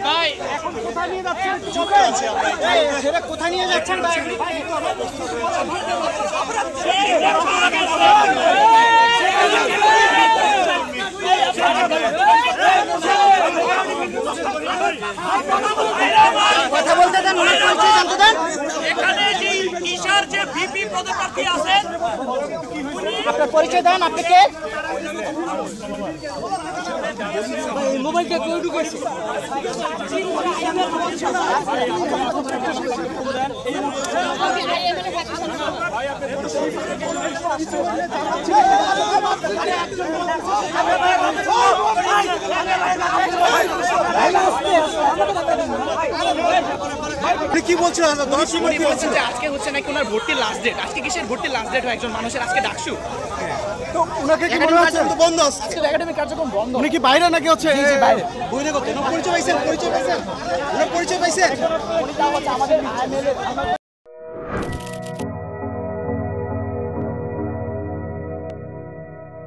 ভাই এখন কোথায় নিয়ে যাচ্ছেন? সেটা কোথায় নিয়ে যাচ্ছেন ভাই? কথা বলতে দেন, জানতে দেন। এখানে যে কিশোর যে ভিপি পদপ্রার্থী আছেন, আপনার পরিচয় দেন। আপনি কে? মোবাইলটা কেউ ঢুকেছে। কি বলছেন? আজকে হচ্ছে নাকি ওনার ভর্তির লাস্ট ডেট। আজকে কিসের ভর্তির লাস্ট ডেট হয় একজন মানুষের? আজকে ডাকসু। তো ওনাকে কি মনে হচ্ছে তো বন্ধ আছে? আজকে একাডেমিক কার্যক্রম বন্ধ। উনি কি বাইরে নাকি হচ্ছে? জি বাইরে। বইরে করতে। পরিচয় পাইছেন? পরিচয় পাইছেন? ওনার পরিচয় পাইছেন? উনি তো আমাদের